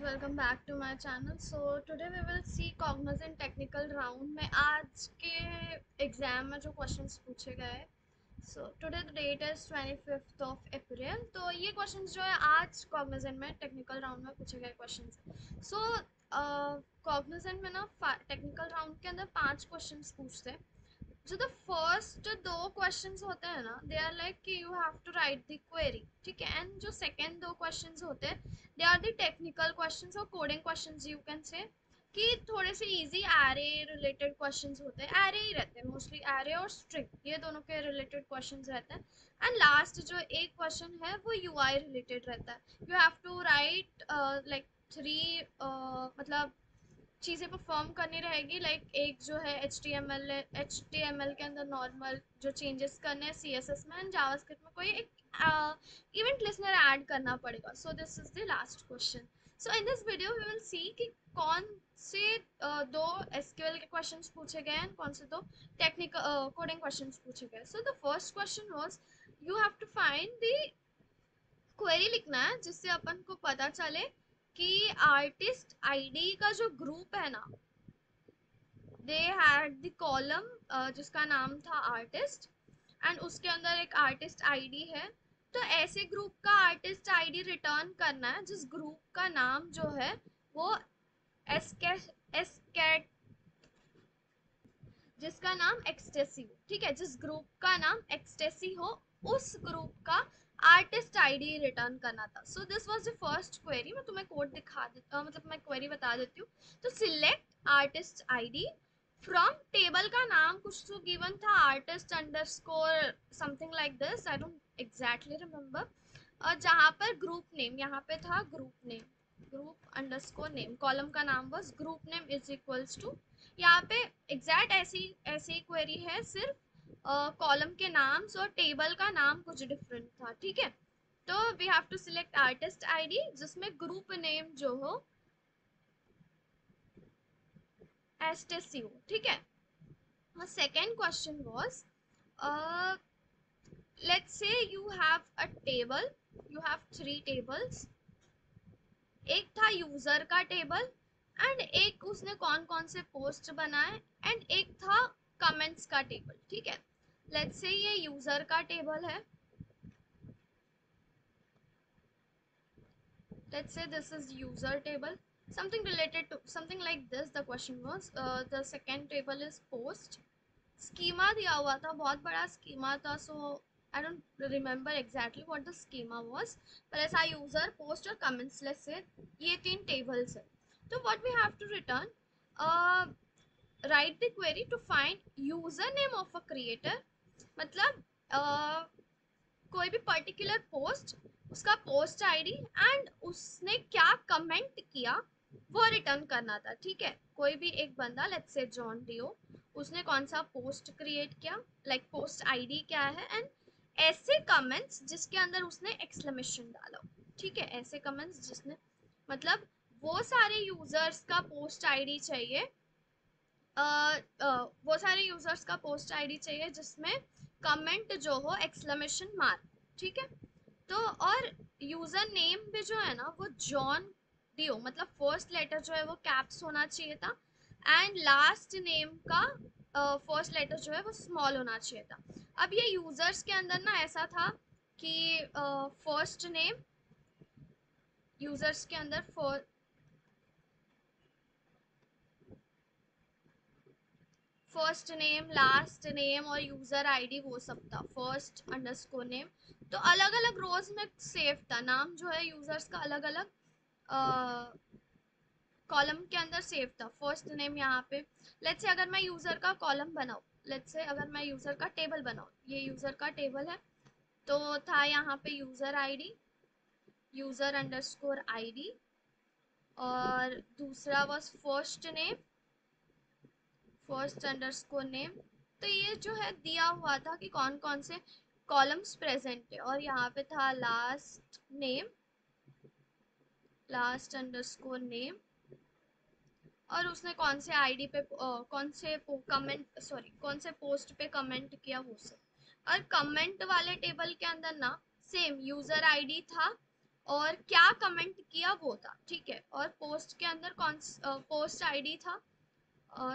Welcome back to my channel. So today we will see Cognizant technical round में आज के exam में जो क्वेश्चंस पूछे गए। So today the date is 25th of April. तो ये क्वेश्चंस जो है आज कॉग्निजेंट में टेक्निकल राउंड में पूछे गए क्वेश्चंस हैं। सो कॉग्निजेंट में ना टेक्निकल राउंड के अंदर 5 क्वेश्चंस पूछते हैं। जो द फर्स्ट दो क्वेश्चंस होते हैं ना, दे आर लाइक कि you have to write the query, ठीक है। एंड जो सेकंड दो क्वेश्चंस होते हैं, they are the technical questions और coding questions, you can say कि थोड़े से इजी एरे रिलेटेड क्वेश्चंस होते हैं। एरे ही रहते हैं मोस्टली, एरे और स्ट्रिंग, ये दोनों के रिलेटेड क्वेश्चंस रहते हैं। एंड लास्ट जो एक क्वेश्चन है वो यूआई रिलेटेड रहता है। You have to write like 3 मतलब चीज़ें परफॉर्म करनी रहेगी। लाइक एक जो है एच टी एम एल के अंदर नॉर्मल जो चेंजेस करने हैं सी एस एस में, एंड जावास्क्रिप्ट में कोई एक इवेंट लिसनर ऐड करना पड़ेगा। So this is the last question. So in this video we will see कि कौन से दो एसक्यूएल के क्वेश्चंस पूछे गए हैं, कौन से दो टेक्निकल कोडिंग क्वेश्चंस पूछे गए। So the first question was you have to find the query, लिखना है जिससे अपन को पता चले कि आर्टिस्ट आईडी का जो ग्रुप है ना, दे हैड द कॉलम जिसका नाम था आर्टिस्ट, एंड उसके अंदर एक आर्टिस्ट आईडी है। तो ऐसे ग्रुप का आर्टिस्ट आईडी रिटर्न करना है जिस ग्रुप का नाम जो है वो एसके एसकेट जिसका नाम एक्सटेसी हो, ठीक है। जिस ग्रुप का नाम एक्सटेसी हो उस ग्रुप का आर्टिस्ट आईडी रिटर्न करना था। So this was the first query. मैं तुम्हें कोड दिखा देता मतलब मैं क्वेरी बता देती हूँ। तो select artist ID from table का नाम कुछ तो गिवन था, artist underscore something like this, I don't exactly remember. और जहाँ पर ग्रुप नेम, यहाँ पे था group name, group underscore name, column का नाम बस group name is equals to, यहाँ पे एग्जैक्ट ऐसी ऐसी क्वेरी है, सिर्फ कॉलम के नाम और टेबल का नाम कुछ डिफरेंट था, ठीक है। तो we have to select artist ID जिसमें ग्रुप नेम जो हो एसटीसी हो, ठीक है। Second question was let's say you have a table, you have 3 tables। एक था यूजर का टेबल, एंड एक उसने कौन कौन से पोस्ट बनाए, एंड एक था कमेंट्स का टेबल, ठीक है। लेट्स से ये यूजर का टेबल है, let's say this is user table, something related to something like this the question was। the second table is post, schema दिया हुआ था, बहुत बड़ा स्कीमा था। So I don't remember exactly what the schema was, पर ऐसा user post और comments, let's say ये 3 टेबल्स है। तो what we have to return, write the query to find user name of a creator, मतलब कोई भी पर्टिकुलर पोस्ट, उसका पोस्ट आईडी एंड उसने क्या कमेंट किया वो रिटर्न करना था, ठीक है। कोई भी एक बंदा, लेट्स से जॉन डियो, उसने कौन सा पोस्ट क्रिएट किया, लाइक पोस्ट आईडी क्या है, एंड ऐसे कमेंट्स जिसके अंदर उसने एक्सक्लेमेशन डाला, ठीक है। ऐसे कमेंट्स जिसने मतलब वो सारे यूजर्स का पोस्ट आईडी चाहिए, वो सारे यूजर्स का पोस्ट आईडी चाहिए जिसमें कमेंट जो हो एक्सक्लेमेशन मार्क, ठीक है। तो और यूजर नेम भी जो है ना वो जॉन डियो, मतलब फर्स्ट लेटर जो है वो कैप्स होना चाहिए था, एंड लास्ट नेम का फर्स्ट लेटर जो है वो स्मॉल होना चाहिए था। अब ये यूजर्स के अंदर ना ऐसा था कि फर्स्ट नेम, यूजर्स के अंदर फर्स्ट नेम, लास्ट नेम और यूजर आईडी वो सब था, फर्स्ट अंडरस्कोर नेम। तो अलग अलग रोज में सेव था, नाम जो है यूजर्स का अलग अलग कॉलम के अंदर सेव था। फर्स्ट नेम यहाँ पे, लेट्स से अगर मैं यूजर का कॉलम बनाऊँ, लेट्स से अगर मैं यूजर का टेबल बनाऊँ, ये यूजर का टेबल है, तो था यहाँ पे user ID, user underscore ID, और दूसरा was first name, first underscore name. तो ये जो है दिया हुआ था कि कौन कौन से कॉलम्स प्रेजेंट है, और यहाँ पे था last name, last underscore name, और उसने कौन से आईडी पे कौन से कमेंट सॉरी कौन से पोस्ट पे कमेंट किया वो सब। और कमेंट वाले टेबल के अंदर ना सेम यूजर आईडी था, और क्या कमेंट किया वो था, ठीक है। और पोस्ट के अंदर कौन पोस्ट आईडी था,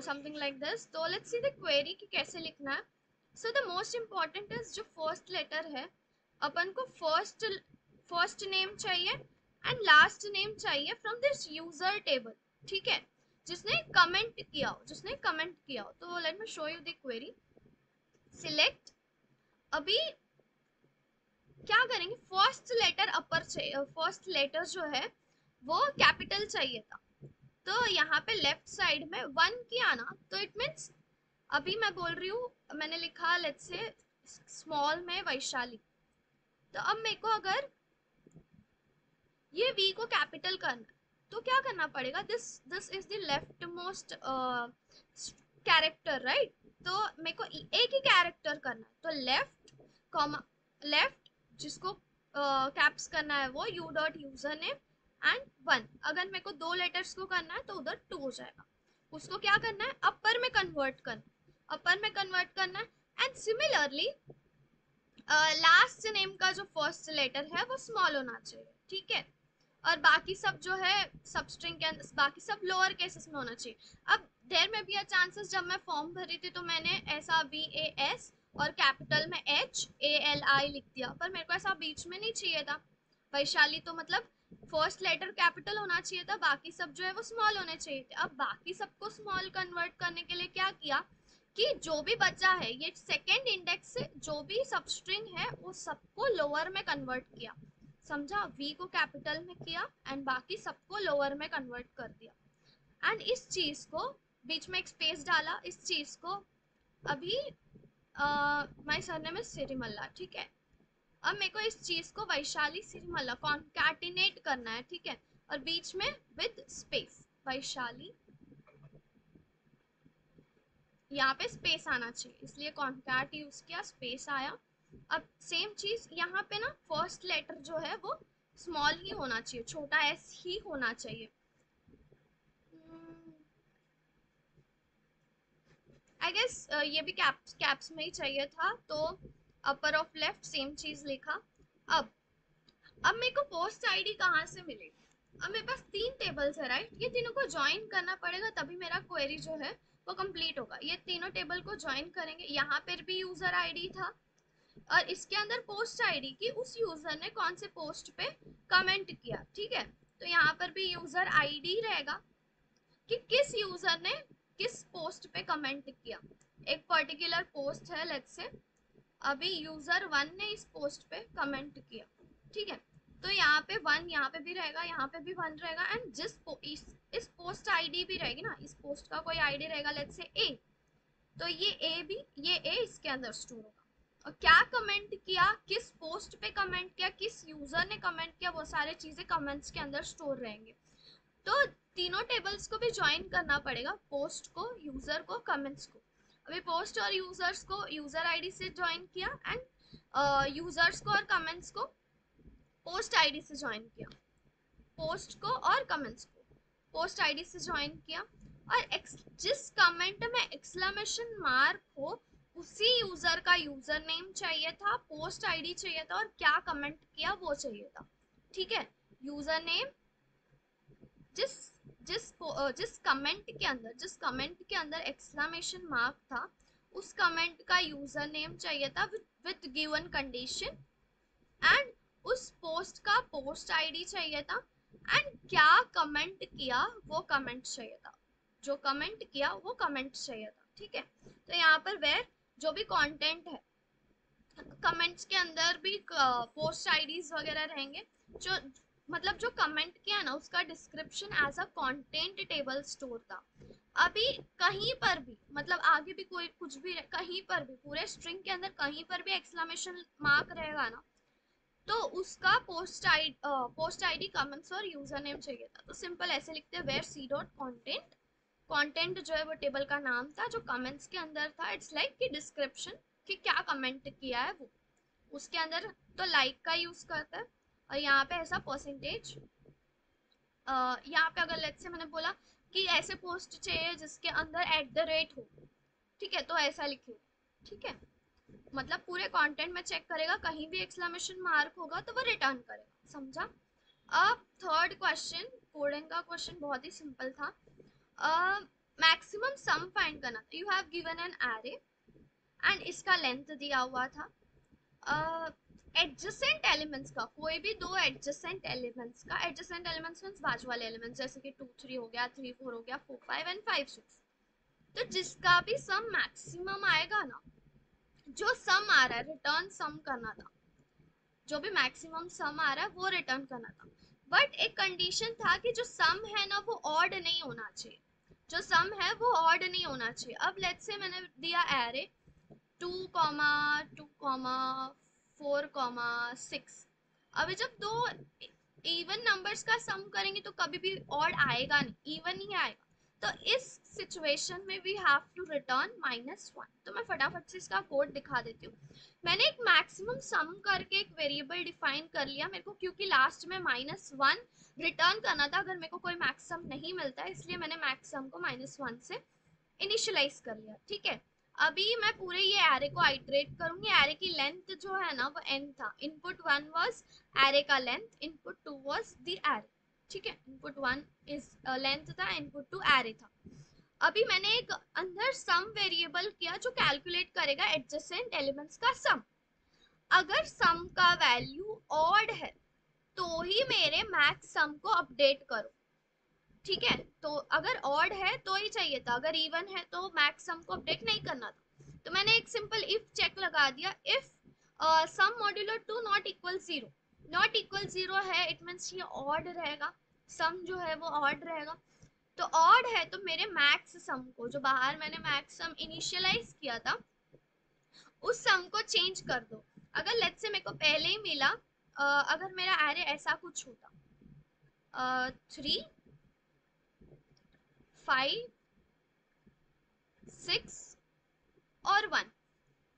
समथिंग लाइक दिस। तो लेट्स सी द क्वेरी कि कैसे लिखना है। So the most important is जो फर्स्ट लेटर है, अपन को फर्स्ट नेम चाहिए एंड लास्ट नेम चाहिए फ्रॉम दिस यूजर टेबल, ठीक है, जिसने कमेंट किया हो, जिसने कमेंट किया हो। तो let me show you the query. Select, अभी क्या करेंगे, फर्स्ट लेटर अपर चाहिए, फर्स्ट लेटर जो है वो कैपिटल चाहिए था। तो यहाँ पे लेफ्ट साइड में वन किया ना, तो इट मीन्स अभी मैं बोल रही हूँ, मैंने लिखा लेट्स से स्मॉल में वैशाली। तो अब मेरे को अगर ये वी को कैपिटल करना है, तो क्या करना पड़ेगा, this this is the left most character, right. तो मेरे को एक ही कैरेक्टर करना है, तो लेफ्ट कॉमा लेफ्ट, जिसको कैप्स करना है वो U dot user name and one. अगर मेरे को दो लेटर्स को करना है तो उधर टू हो जाएगा। उसको क्या करना है, अपर में कन्वर्ट करना, अपर में कन्वर्ट करना है। एंड सिमिलरली लास्ट नेम का जो फर्स्ट लेटर है वो स्मॉल होना चाहिए, ठीक है। और बाकी सब जो है सब स्ट्रिंग के अंदर, बाकी सब लोअर केसेस में होना चाहिए। अब देयर में बी अ चांसेस, जब मैं फॉर्म भरी थी तो मैंने ऐसा VAS और कैपिटल में HALI लिख दिया, पर मेरे को ऐसा बीच में नहीं चाहिए था। वैशाली तो मतलब फर्स्ट लेटर कैपिटल होना चाहिए था, बाकी सब जो है वो स्मॉल होने चाहिए थे। अब बाकी सबको स्मॉल कन्वर्ट करने के लिए क्या किया कि जो भी बचा है ये सेकेंड इंडेक्स से जो भी सब स्ट्रिंग है वो सबको लोअर में कन्वर्ट किया, समझा। वी को कैपिटल में किया एंड बाकी सबको लोअर में कन्वर्ट कर दिया। एंड इस चीज को बीच में एक स्पेस डाला, इस चीज को अभी माय सरनेम इज सिरिमल्ला, ठीक है। अब मेरे को इस चीज को वैशाली सिरिमल्ला कॉन्कैटिनेट करना है, ठीक है। और बीच में विद स्पेस वैशाली, यहाँ पे स्पेस आना चाहिए, इसलिए कॉन्कैट यूज किया, स्पेस आया। अब सेम चीज यहाँ पे ना, फर्स्ट लेटर जो है वो स्मॉल ही होना चाहिए, छोटा एस ही होना चाहिए। आई गेस ये भी कैप्स में ही चाहिए था, तो अपर ऑफ लेफ्ट सेम चीज लिखा। अब अब मेरे को पोस्ट आईडी कहाँ से मिलेगी। अब मेरे पास तीन टेबल्स है, राइट। ये तीनों को ज्वाइन करना पड़ेगा तभी मेरा क्वेरी जो है वो कंप्लीट होगा। ये तीनों टेबल को ज्वाइन करेंगे, यहाँ पर भी यूजर आईडी था और इसके अंदर पोस्ट आईडी की उस यूजर ने कौन से पोस्ट पे कमेंट किया, ठीक है। तो यहाँ पर भी यूजर आईडी रहेगा कि किस यूजर ने किस पोस्ट पे कमेंट किया। एक पर्टिकुलर पोस्ट है, लेट्स से अभी यूजर वन ने इस पोस्ट पे कमेंट किया, ठीक है। तो यहाँ पे वन, यहाँ पे भी रहेगा, यहाँ पे भी वन रहेगा। एंड इस पोस्ट आईडी भी रहेगी ना, इस पोस्ट का कोई आईडी रहेगा, लेट्स से ए। तो ये ए इसके अंदर स्टोर होगा। और क्या कमेंट किया, किस पोस्ट पे कमेंट किया, किस यूजर ने कमेंट किया, वो सारी चीजें कमेंट्स के अंदर स्टोर रहेंगे। तो तीनों टेबल्स को भी ज्वाइन करना पड़ेगा, पोस्ट को, यूजर को, कमेंट्स को। अभी पोस्ट और यूजर्स को यूजर आईडी से ज्वाइन किया एंड यूजर्स को और कमेंट्स को पोस्ट आईडी से ज्वाइन किया, पोस्ट को और कमेंट्स को पोस्ट आईडी से ज्वाइन किया। और जिस कमेंट में एक्सक्लेमेशन मार्क हो उसी यूजर का यूजर नेम चाहिए था, पोस्ट आईडी चाहिए था और क्या कमेंट किया वो चाहिए था, ठीक है। यूजर नेम, जिस जिस कमेंट के अंदर एक्सक्लेमेशन मार्क था उस कमेंट का यूजर नेम चाहिए था विद गिवन कंडीशन। एंड उस पोस्ट का पोस्ट आईडी चाहिए था। एंड क्या कमेंट किया वो कमेंट चाहिए था, जो कमेंट किया वो कमेंट चाहिए था, ठीक है। तो यहाँ पर वेर जो भी कंटेंट है, कमेंट्स के अंदर भी पोस्ट आईडीज वगैरह रहेंगे। जो मतलब जो कमेंट किया ना उसका description as a content table store था। अभी कहीं पर भी मतलब आगे भी कोई कुछ भी कहीं पर भी पूरे स्ट्रिंग के अंदर कहीं पर भी एक्सक्लेमेशन मार्क रहेगा ना, तो उसका पोस्ट आईडी कमेंट्स और यूजर नेम चाहिए था। तो सिंपल ऐसे लिखते हैं, where C dot content, content जो है वो टेबल का नाम था, जो कमेंट्स के अंदर था इट्स लाइक कि डिस्क्रिप्शन कि क्या कमेंट किया है वो। उसके अंदर तो लाइक का यूज करता है। और यहाँ पे ऐसा परसेंटेज, यहाँ पे अगर लेट्स से मैंने बोला कि ऐसे पोस्ट चाहिए जिसके अंदर एट द रेट हो, ठीक है, तो ऐसा लिखे, ठीक है। मतलब पूरे कंटेंट में चेक करेगा, कहीं भी एक्सक्लेमेशन मार्क होगा तो वो रिटर्न करेगा, समझा। अब थर्ड क्वेश्चन, कोडिंग का क्वेश्चन बहुत ही सिंपल था। मैक्सिमम सम फाइंड करना था। You have given an array and इसका लेंथ दिया हुआ था। एडजेसेंट एलिमेंट्स का, कोई भी दो एडजेसेंट एलिमेंट्स का, एडजेसेंट एलिमेंट्स मींस बाजू वाले एलिमेंट्स, जैसे कि 2 3 हो गया, 3 4 हो गया, 4 5 एंड 5 6, तो जिसका भी सम मैक्सिमम आएगा ना, जो सम आ रहा है रिटर्न सम करना था, जो भी मैक्सिमम सम आ रहा है वो रिटर्न करना था। बट एक कंडीशन था कि जो सम है ना वो ऑड नहीं होना चाहिए, जो सम है वो ऑड नहीं होना चाहिए। अब लेट्स से मैंने दिया एरे 2 कॉमा 2 कॉमा 4 कॉमा 6। अभी जब दो इवन नंबर्स का सम करेंगे तो कभी भी ऑड आएगा नहीं, इवन ही आएगा। तो इस सिचुएशन में वी हैव टू रिटर्न -1। तो मैं फटाफट से इसका कोड दिखा देती हूँ। मैंने एक मैक्सिमम सम करके एक वेरिएबल डिफाइन कर लिया मेरे को, क्योंकि लास्ट में -1 रिटर्न करना था अगर मेरे को कोई मैक्सिमम नहीं मिलता है, इसलिए मैंने मैक्सिमम को -1 से इनिशियलाइज कर लिया। ठीक है, अभी मैं पूरे ये एरे को आइटरेट करूंगी। एरे की लेंथ जो है ना वो n था। इनपुट 1 वाज एरे का length, input 2 was the array. ठीक है, इनपुट 1 इज लेंथ था, इनपुट 2 एरे था। अभी मैंने एक अंदर सम वेरिएबल किया जो कैलकुलेट करेगा एडजेसेंट एलिमेंट्स का सम। अगर सम का वैल्यू ऑड है तो ही मेरे मैक्स सम को अपडेट करो। ठीक है, तो अगर ऑड है तो ही चाहिए था, अगर इवन है तो मैक्स सम को अपडेट नहीं करना था। तो मैंने एक सिंपल इफ चेक लगा दिया। If sum modulo 2 not equal 0, not equal 0 है, इट मींस ये ऑड रहेगा, सम जो है वो ऑड रहेगा। तो ऑड है तो मेरे मैक्स सम को, जो बाहर मैंने मैक्स सम इनिशियलाइज किया था, उस सम को चेंज कर दो। अगर लेट्स से मेरे को पहले ही मिला, अगर मेरा एरे ऐसा कुछ होता 3 5 6 और 1,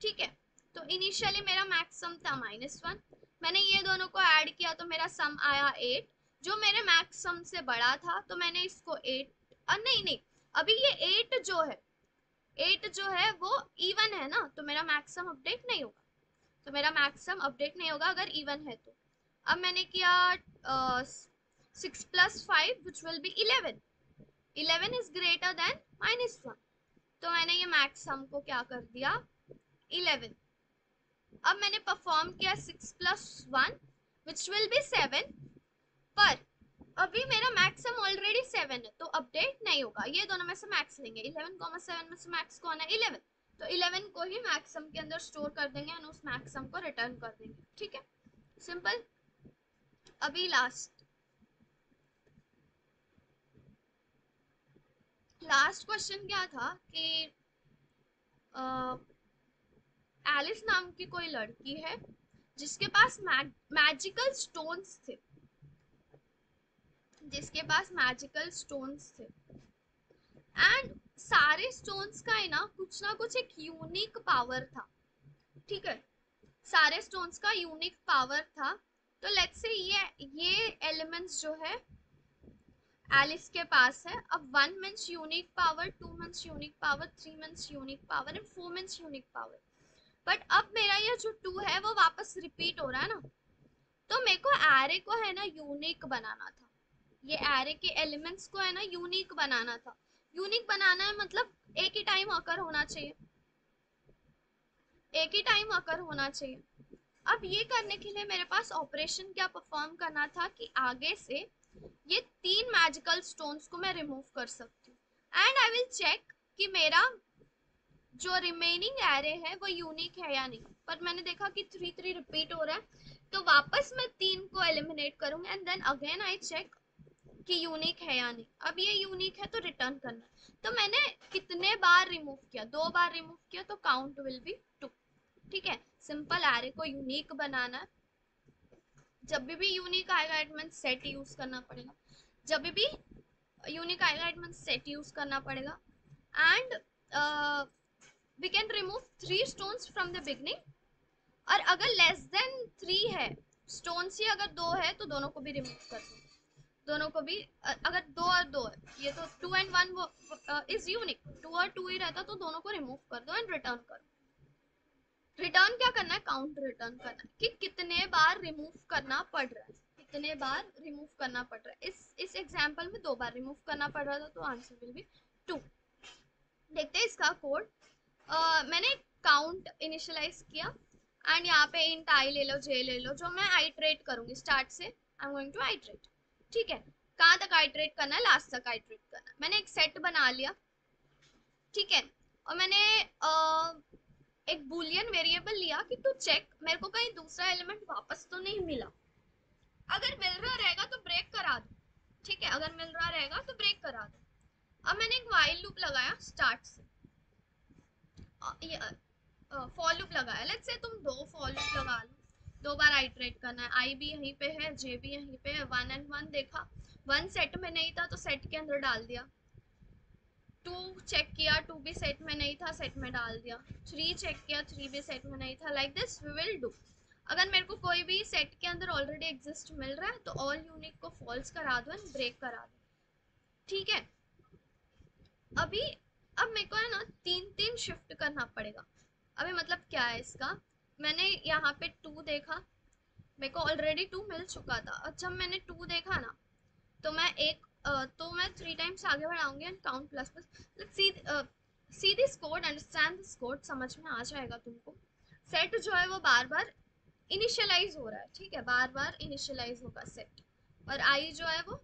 ठीक है, तो इनिशियली मेरा मैक्स सम था -1। मैंने ये दोनों को ऐड किया तो मेरा सम आया 8, जो मेरे मैक्स सम से बड़ा था, तो मैंने इसको 8, नहीं नहीं, अभी ये 8 जो है, 8 जो है वो इवन है ना, तो मेरा मैक्स सम अपडेट नहीं होगा, तो मेरा मैक्स सम अपडेट नहीं होगा अगर इवन है तो। अब मैंने किया 6 + 5 which will be 11, 11 is greater than -1, तो मैंने ये मैक्स सम को क्या कर दिया 11। अब मैंने परफॉर्म किया 6 + 1 विच विल बी 7, पर अभी मेरा मैक्सिमम ऑलरेडी 7 है तो अपडेट नहीं होगा। ये दोनों में से मैक्स लेंगे, 11,7 में से मैक्स कौन है 11, तो 11 को ही मैक्सिमम के अंदर स्टोर कर देंगे और उस मैक्सिमम को रिटर्न कर देंगे। ठीक है, सिंपल। अभी लास्ट क्वेश्चन क्या था कि एलिस नाम की कोई लड़की है जिसके पास मैजिकल स्टोन्स थे, जिसके पास मैजिकल स्टोन्स थे, एंड सारे स्टोन्स का है ना कुछ एक यूनिक पावर था। ठीक है, सारे स्टोन्स का यूनिक पावर था। तो लेट्स से ये एलिमेंट्स जो है एलिस के पास है। अब 1 means unique power, 2 means unique power, 3 means unique power and 4 means unique power. But अब मेरा ये जो 2 है वो वापस रिपीट हो रहा है ना, तो मेरे को एरे को है ना यूनिक बनाना था। ये एरे के एलिमेंट्स को है ना यूनिक बनाना था। यूनिक बनाना है मतलब एक ही टाइम अकर होना चाहिए, एक ही टाइम अकर होना चाहिए। अब ये करने के लिए मेरे पास ऑपरेशन क्या परफॉर्म करना था कि आगे से ये 3 मैजिकल स्टोन्स को मैं रिमूव कर सकती हूँ एंड आई विल चेक कि मेरा जो रिमेनिंग एरे है वो यूनिक है या नहीं। पर मैंने देखा कि 3 3 रिपीट हो रहा है, तो वापस मैं 3 को एलिमिनेट करूंगी and then again I check कि यूनिक है या नहीं। अब ये यूनिक है तो रिटर्न करना है। तो मैंने कितने बार रिमूव किया, 2 बार रिमूव किया, तो काउंट विल बी 2। ठीक है, सिंपल एरे को यूनिक बनाना है। जब भी यूनिक आएगा इट मींस सेट यूज करना पड़ेगा, जब भी यूनिक आएगा इट मींस सेट यूज करना पड़ेगा। And we can remove 3 stones from the beginning, और अगर लेस देन 3 है स्टोन्स ही अगर 2 है तो दोनों को भी रिमूव कर दो, दोनों को भी। अगर 2 और 2 है, ये तो 2 एंड 1 वो इज यूनिक, 2 और 2 ही रहता तो दोनों को रिमूव कर दो एंड रिटर्न करो। रिटर्न क्या करना है, काउंट रिटर्न करना है कि कितने बार रिमूव करना पड़ रहा है। इतने बार रिमूव करना पड़ रहा है। इस एग्जाम्पल में 2 बार रिमूव करना पड़ रहा था, तो आंसर विल बी 2। देखते हैं इसका कोड। मैंने काउंट इनिशियलाइज किया एंड यहाँ पे इंट आई ले लो, जे ले लो, जो मैं आइट्रेट करूंगी स्टार्ट से। I am going to iterate. ठीक है, कहाँ तक आइट्रेट करना है? लास्ट तक आइट्रेट करना है। मैंने एक सेट बना लिया, ठीक है, और मैंने एक बुलियन वेरिएबल लिया कि टू चेक मेरे को कहीं दूसरा एलिमेंट वापस तो नहीं मिला। अगर मिल रहा रहेगा तो ब्रेक करा दो, ठीक है, अगर मिल रहा रहेगा तो ब्रेक करा दो। अब मैंने एक व्हाइल लूप लगाया स्टार्ट से, फॉर लूप लगाया। लेट्स से तुम 2 फॉर लूप लगा लो, 2 बार आइटरेट करना है। आई भी यहीं पे है, जे भी यहीं पे है। 1 and 1 देखा, 1 सेट में नहीं था तो सेट के अंदर डाल दिया। 2 चेक किया, 2 भी सेट में नहीं था, सेट में डाल दिया। 3 चेक किया, 3 भी सेट में नहीं था। Like this we will do. अगर मेरे को कोई भी सेट के अंदर ऑलरेडी एग्जिस्ट मिल रहा है तो ऑल यूनिक को फॉल्स करा दो एंड ब्रेक करा दो, ठीक है। अभी अब मेरे को है ना 3 शिफ्ट करना पड़ेगा। अभी मतलब क्या है इसका, मैंने यहाँ पे 2 देखा, मेरे को ऑलरेडी 2 मिल चुका था, और जब मैंने 2 देखा ना तो मैं तो मैं 3 टाइम्स आगे बढ़ाऊंगी and count plus plus. Let's see this code, understand this code, समझ में आ जाएगा तुमको। सेट जो है वो बार बार इनिशियलाइज हो रहा है, ठीक है, बार बार इनिशियलाइज होगा सेट। और आई जो है वो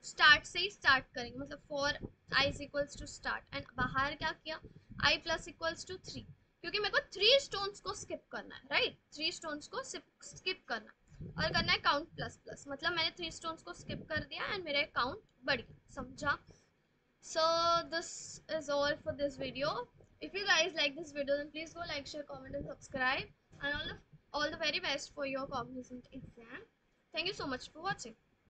स्टार्ट से ही स्टार्ट करेंगे, मतलब for I is equals to start and बाहर क्या किया, आई प्लस इक्वल्स टू 3, क्योंकि मेरे को 3 स्टोन्स को स्किप करना है, राइट, 3 स्टोन्स को स्किप करना है और करना है काउंट प्लस प्लस। मतलब मैंने 3 स्टोन्स को स्किप कर दिया एंड मेरा काउंट बढ़ गया, समझा? So this is all for this video. If you guys like this video, then please go like, share, comment and subscribe, and all the very best for your cognizant exam. Thank you so much for watching.